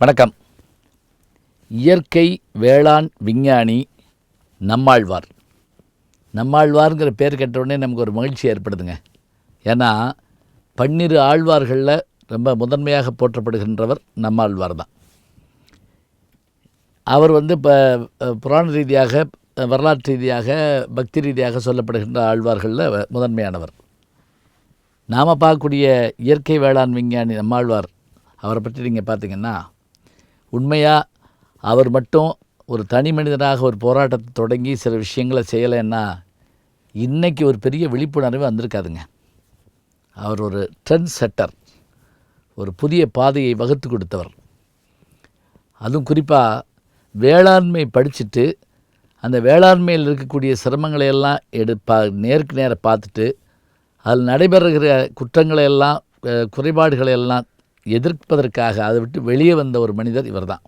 வணக்கம். இயற்கை வேளாண் விஞ்ஞானி நம்மாழ்வார். நம்மாழ்வார்ங்கிற பேர் கேட்டவுடனே நமக்கு ஒரு மகிழ்ச்சி ஏற்படுதுங்க. ஏன்னா 12 ஆழ்வார்களில் ரொம்ப முதன்மையாக போற்றப்படுகின்றவர் நம்மாழ்வார் தான். அவர் இப்போ புராண ரீதியாக, வரலாற்று ரீதியாக, பக்தி ரீதியாக சொல்லப்படுகின்ற ஆழ்வார்களில் முதன்மையானவர். நாம் பார்க்கக்கூடிய இயற்கை வேளாண் விஞ்ஞானி நம்மாழ்வார், அவரை பற்றி நீங்கள் பார்த்தீங்கன்னா, உண்மையாக அவர் மட்டும் ஒரு தனி மனிதனாக ஒரு போராட்டத்தை தொடங்கி சில விஷயங்களை செய்யலைன்னா இன்றைக்கி ஒரு பெரிய விழிப்புணர்வு வந்திருக்காதுங்க. அவர் ஒரு ட்ரெண்ட் செட்டர், ஒரு புதிய பாதையை வகுத்து கொடுத்தவர். அதுவும் குறிப்பாக வேளாண்மை படிச்சுட்டு அந்த வேளாண்மையில் இருக்கக்கூடிய சிரமங்களையெல்லாம் நேருக்கு நேர பார்த்துட்டு அதில் நடைபெறுகிற குற்றங்களையெல்லாம், குறைபாடுகளையெல்லாம் எதிர்ப்பதற்காக அதை விட்டு வெளியே வந்த ஒரு மனிதர் இவர் தான்.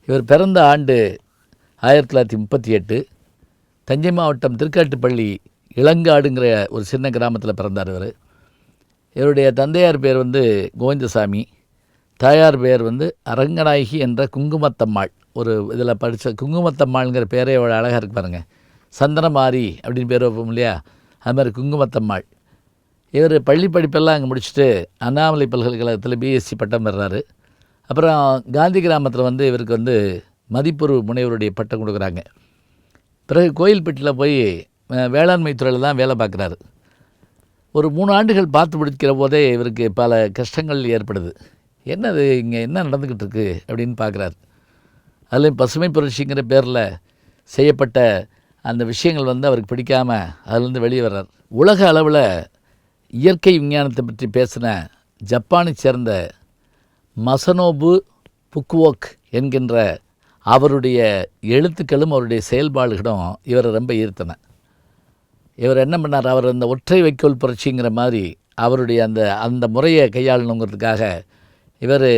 இவர் பிறந்த ஆண்டு 1938. தஞ்சை மாவட்டம் திருக்காட்டுப்பள்ளி இளங்காடுங்கிற ஒரு சின்ன கிராமத்தில் பிறந்தார். இவருடைய தந்தையார் பேர் கோவிந்தசாமி, தாயார் பேர் அரங்கநாயகி என்ற குங்குமத்தம்மாள். ஒரு இதில் படித்த குங்குமத்தம்மாள்ங்கிற பேரே அவ்வளோ அழகாக இருக்கு பாருங்கள். சந்தனமாரி அப்படின்னு பேர் வைப்போம் இல்லையா, அது மாதிரி குங்குமத்தம்மாள். இவர் பள்ளி படிப்பெல்லாம் அங்கே முடிச்சுட்டு அண்ணாமலை பல்கலைக்கழகத்தில் பிஎஸ்சி பட்டம் பெறுறாரு. அப்புறம் காந்தி கிராமத்தில் இவருக்கு மதிப்புறு முனைவருடைய பட்டம் கொடுக்குறாங்க. பிறகு கோயில்பட்டியில் போய் வேளாண்மை துறையில் தான் வேலை பார்க்குறாரு. ஒரு 3 ஆண்டுகள் பார்த்து முடிக்கிற போதே இவருக்கு பல கஷ்டங்கள் ஏற்படுது. என்னது இங்கே என்ன நடந்துக்கிட்டு இருக்கு அப்படின்னு பார்க்குறாரு. அதுலேயும் பசுமை புரட்சிங்கிற பேரில் செய்யப்பட்ட அந்த விஷயங்கள் அவருக்கு பிடிக்காமல் அதுலேருந்து வெளியே வர்றார். உலக அளவில் இயற்கை விஞ்ஞானத்தை பற்றி பேசின ஜப்பானை சேர்ந்த மசனோபு புக்குவோக் என்கின்ற அவருடைய எழுத்துக்களும் அவருடைய செயல்பாடுகளும் இவரை ரொம்ப ஈர்த்தன. இவர் என்ன பண்ணார், அவர் அந்த ஒற்றை வைக்கோல் புரட்சிங்கிற மாதிரி அவருடைய அந்த முறையை கையாளணுங்கிறதுக்காக இவர்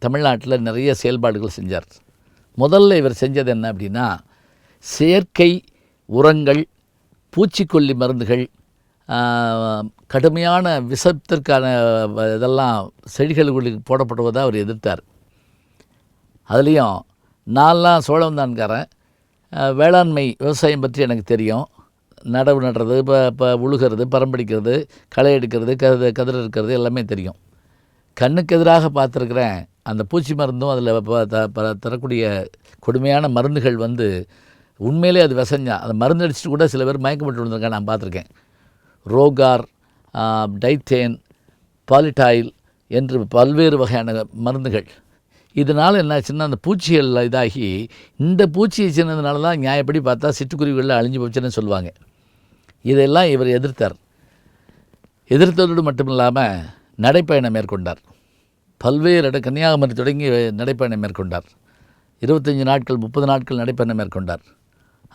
தமிழ்நாட்டில் நிறைய செயல்பாடுகள் செஞ்சார். முதல்ல இவர் செஞ்சது என்ன அப்படின்னா, செயற்கை உரங்கள், பூச்சிக்கொல்லி மருந்துகள், கடுமையான விஷத்திற்கான இதெல்லாம் செடிகளுக்கு போடப்படுவதை அவர் எதிர்த்தார். அதுலேயும் நான்லாம் சோழவந்தான்காரன், வேளாண்மை விவசாயம் பற்றி எனக்கு தெரியும். நடவு நடுறது, இப்போ உழுகிறது, பரம்படிக்கிறது, களை எடுக்கிறது, கதிர் இருக்கிறது எல்லாமே தெரியும். கண்ணுக்கு எதிராக பார்த்துருக்குறேன். அந்த பூச்சி மருந்தும் அதில் தரக்கூடிய கொடுமையான மருந்துகள் உண்மையிலே அது விசைஞ்சான். அந்த மருந்து அடிச்சுட்டு கூட சில பேர் மயக்கப்பட்டு விழுந்திருக்கேன், நான் பார்த்துருக்கேன். ரோகார், டைத்தேன், பாலிட்டாயில் என்று பல்வேறு வகையான மருந்துகள். இதனால் என்னாச்சுன்னா அந்த பூச்சிகள் இதாகி, இந்த பூச்சியை சின்னதுனால தான் நியாயப்படி பார்த்தா சிட்டுக்குருவிகளில் அழிஞ்சு போச்சுன்னு சொல்லுவாங்க. இதெல்லாம் இவர் எதிர்த்தார். எதிர்த்ததோடு மட்டும் இல்லாமல் நடைப்பயணம் மேற்கொண்டார். பல்வேறு கன்னியாகுமரி தொடங்கி நடைப்பயணம் மேற்கொண்டார். 25 நாட்கள் 30 நாட்கள் நடைப்பயணம் மேற்கொண்டார்.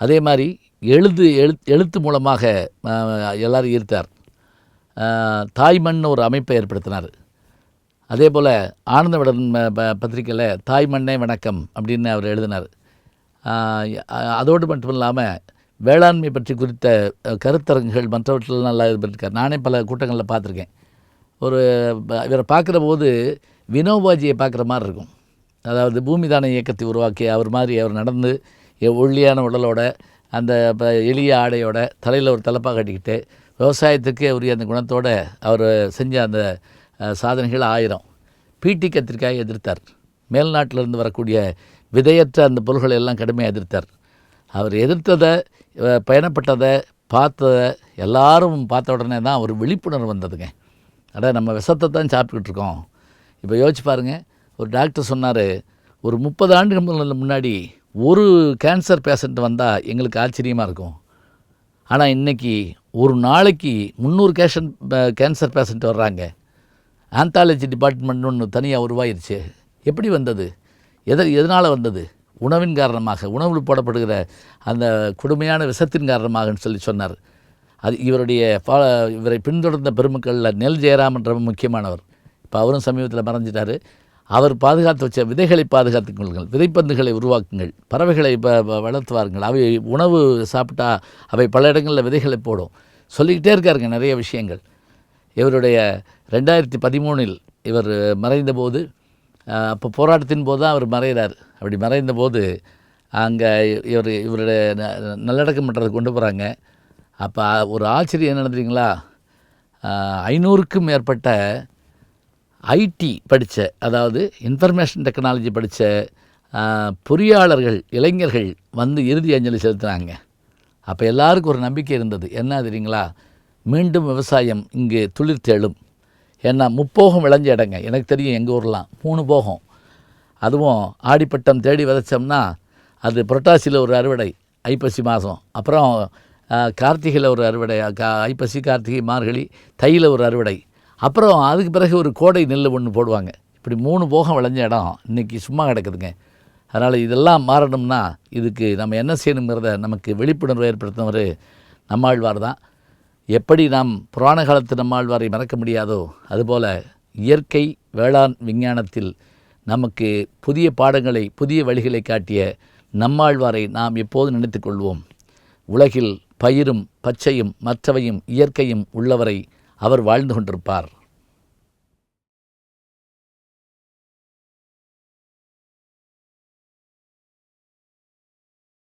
அதே மாதிரி எழுத்து மூலமாக எல்லோரும் ஈர்த்தார். தாய்மண் ஒரு அமைப்பை ஏற்படுத்தினார். அதே போல் ஆனந்த விடன் பத்திரிக்கையில் தாய்மண்ணே வணக்கம் அப்படின்னு அவர் எழுதினார். அதோடு மட்டும் இல்லாமல் வேளாண்மை பற்றி குறித்த கருத்தரங்குகள் மற்றவற்றில் நல்லா இருந்திருக்கார். நானே பல கூட்டங்களில் பார்த்துருக்கேன். இவரை பார்க்குற போது வினோபாஜியை பார்க்குற மாதிரி இருக்கும். அதாவது பூமிதான இயக்கத்தை உருவாக்கி அவர் மாதிரி அவர் நடந்து ஒல்லியான உடலோட, அந்த எளிய ஆடையோட, தலையில் ஒரு தலப்பாக கட்டிக்கிட்டு, விவசாயத்துக்கே உரிய அந்த குணத்தோடு அவர் செஞ்ச அந்த சாதனைகள் 1000. பீட்டி கத்திரிக்காயை எதிர்த்தார். மேல்நாட்டிலிருந்து வரக்கூடிய விதையற்ற அந்த பொருள்களை எல்லாம் கடுமையாக எதிர்த்தார். அவர் எதிர்த்ததை, பயணப்பட்டதை, பார்த்ததை எல்லாரும் பார்த்த உடனே தான் ஒரு விழிப்புணர்வு வந்ததுங்க. நம்ம விஷத்தை தான் சாப்பிட்டுக்கிட்டு இருக்கோம். இப்போ யோசிச்சு பாருங்கள், ஒரு டாக்டர் சொன்னார், ஒரு 30 ஆண்டுகள் முன்னாடி ஒரு கேன்சர் பேஷண்ட் வந்தால் எங்களுக்கு ஆச்சரியமாக இருக்கும். ஆனால் இன்றைக்கி ஒரு நாளைக்கு 300 கேன்சர் பேஷண்ட் வர்றாங்க. ஆந்தாலஜி டிபார்ட்மெண்ட் ஒன்று தனியாக உருவாயிருச்சு. எப்படி வந்தது? எதனால் வந்தது? உணவின் காரணமாக, உணவில் போடப்படுகிற அந்த கொடுமையான விஷத்தின் காரணமாகன்னு சொன்னார். அது இவரை பின்தொடர்ந்த பெருமக்களில் நெல் ஜெயராமன்ற முக்கியமானவர். இப்போ அவரும் சமீபத்தில் மறைஞ்சிட்டார். அவர் பாதுகாத்து வச்ச விதைகளை பாதுகாத்துக் கொள்ளுங்கள், விதைப்பந்துகளை உருவாக்குங்கள், பறவைகளை வளர்த்து வாருங்கள், அவை உணவு சாப்பிட்டா அவை பல இடங்களில் விதைகளை போடும், சொல்லிக்கிட்டே இருக்காருங்க நிறைய விஷயங்கள். இவருடைய 2013 இவர் மறைந்தபோது அப்போ போராட்டத்தின் போது தான் அவர் மறைகிறார். அப்படி மறைந்த போது அங்கே இவருடைய நல்லடக்கம் பண்ணுறதுக்கு கொண்டு போகிறாங்க. அப்போ ஒரு ஆச்சரியம் என்ன தெரியுங்களா, 500க்கும் மேற்பட்ட ஐடி படித்த, அதாவது இன்ஃபர்மேஷன் டெக்னாலஜி படித்த பொறியாளர்கள், இளைஞர்கள் வந்து இறுதி அஞ்சலி செலுத்தினாங்க. அப்போ எல்லாருக்கும் ஒரு நம்பிக்கை இருந்தது. என்ன தெரியுங்களா, மீண்டும் விவசாயம் இங்கு துளிர்த்தெழும். ஏன்னா முப்போகம் விளைஞ்ச இடங்க. எனக்கு தெரியும் எங்கள் ஊர்லாம் 3 போகம். அதுவும் ஆடிப்பட்டம் தேடி விதைச்சோம்னா அது புரட்டாசியில் ஒரு அறுவடை, ஐப்பசி மாதம். அப்புறம் கார்த்திகையில் ஒரு அறுவடை, ஐப்பசி, கார்த்திகை, மார்கழி, தையில் ஒரு அறுவடை. அப்புறம் அதுக்கு பிறகு ஒரு கோடை நெல் ஒன்று போடுவாங்க. இப்படி 3 போகம் விளைஞ்ச இடம் இன்றைக்கி சும்மா கிடக்குதுங்க. அதனால் இதெல்லாம் மாறணும்னா இதுக்கு நம்ம என்ன செய்யணுங்கிறத நமக்கு விழிப்புணர்வு ஏற்படுத்தினவர் நம்மாழ்வார் தான். எப்படி நாம் புராண காலத்து நம்மாழ்வாரை மறக்க முடியாதோ, அதுபோல் இயற்கை வேளாண் விஞ்ஞானத்தில் நமக்கு புதிய பாடங்களை, புதிய வழிகளை காட்டிய நம்மாழ்வாரை நாம் எப்போது நினைத்து கொள்வோம். உலகில் பயிரும் பச்சையும் மற்றவையும் இயற்கையும் உள்ளவரை அவர் வாழ்ந்து கொண்டிருப்பார்.